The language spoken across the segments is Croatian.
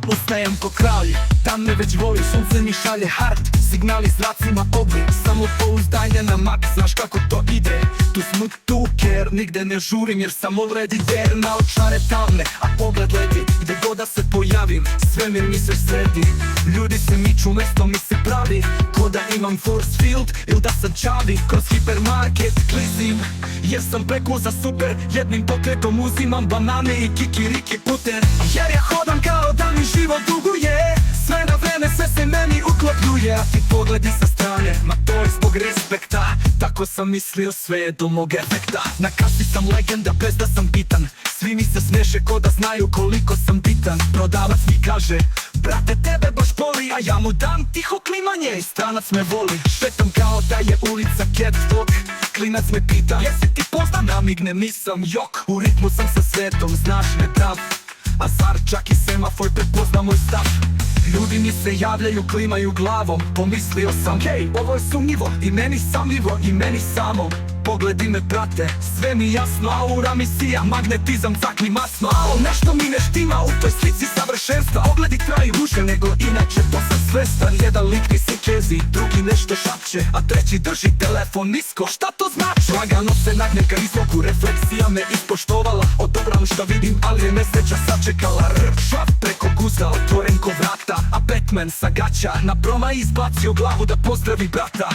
Ostajem ko kralj, tam me već voli, sunce mi šalje hard. Signali zracima oblik, samo pouzdanje na maks. Znaš kako to ide, tu smo tu ker. Nigde ne žurim jer sam already there. Na očare tamne, a pogled leti. Gde god da se pojavim, svemir mi se sredi. Ljudi se miču, mesto mi se pravi ko da imam force field ili da sam Čavi. Kroz hipermarket klizim jer sam preko za super. Jednim pokretom uzimam banane i kikiriki puter. Jer ja hodam kao da mi život duguje. Sve na vreme, sve se meni uklopljuje. A ti pogledi sa strane, ma to je zbog respekta. Tako sam mislio, sve je do mog efekta. Na kasi sam legenda bez da sam bitan. Svi mi se smeše ko da znaju koliko sam bitan. Prodavac mi kaže, brate tebe baš boli. A ja mu dam tiho klimanje i stranac me voli. Šetam kao da je ulica Catwalk. Klinac me pita, jesi ti poznam? Namignem, nisam jok. U ritmu sam sa svetom, znaš me brav. A zar čak i semafor prepozna moj stav. Ljudi mi se javljaju, klimaju glavom. Pomislio sam, hej, ovo je sumnjivo. I meni samljivo, i meni samo. Pogledi me prate, sve mi jasno. Aura mi sija, magnetizam cakli masno. Ali nešto mi ne štima u toj slici savršenstva. Pogledi traju duže nego inače, to sam svestan. Jedan lik mi se čezi, drugi nešto šapće, a treći drži telefon nisko. Šta to znači? Lagano se nagne ka izlogu, refleksija me ispoštovala. Odobram šta vidim, ali je nesreća sačekala. Šaf preko guza, otvoren ko vrata. A Batman sa gaća na broma izbacio glavu da pozdravi brata.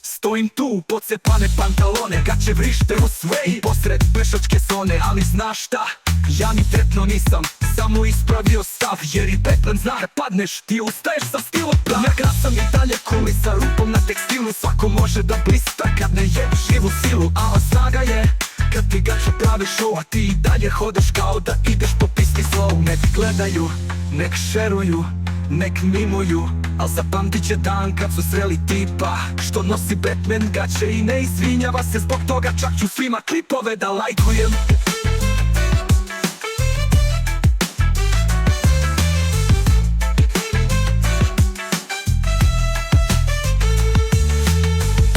Stojim tu, pocepane pantalone, gaće vrište u sve posred pešačke zone. Ali znaš šta, ja ni trepno nisam, samo ispravio stav. Jer i Batman zna da padneš, ti ustaješ sa stilom. Neka sam i dalje kuli sa rupom na tekstilu. Svako može da blista kad ne je živu silu. A snaga je kad ti gače pravi show, a ti i dalje hodeš kao da ideš po pisti slow. Nek gledaju, nek šeruju, nek mimuju, al zapamtit će dan kad su sreli tipa što nosi Batman gaće i ne izvinjava se zbog toga. Čak ću svima klipove da lajkujem.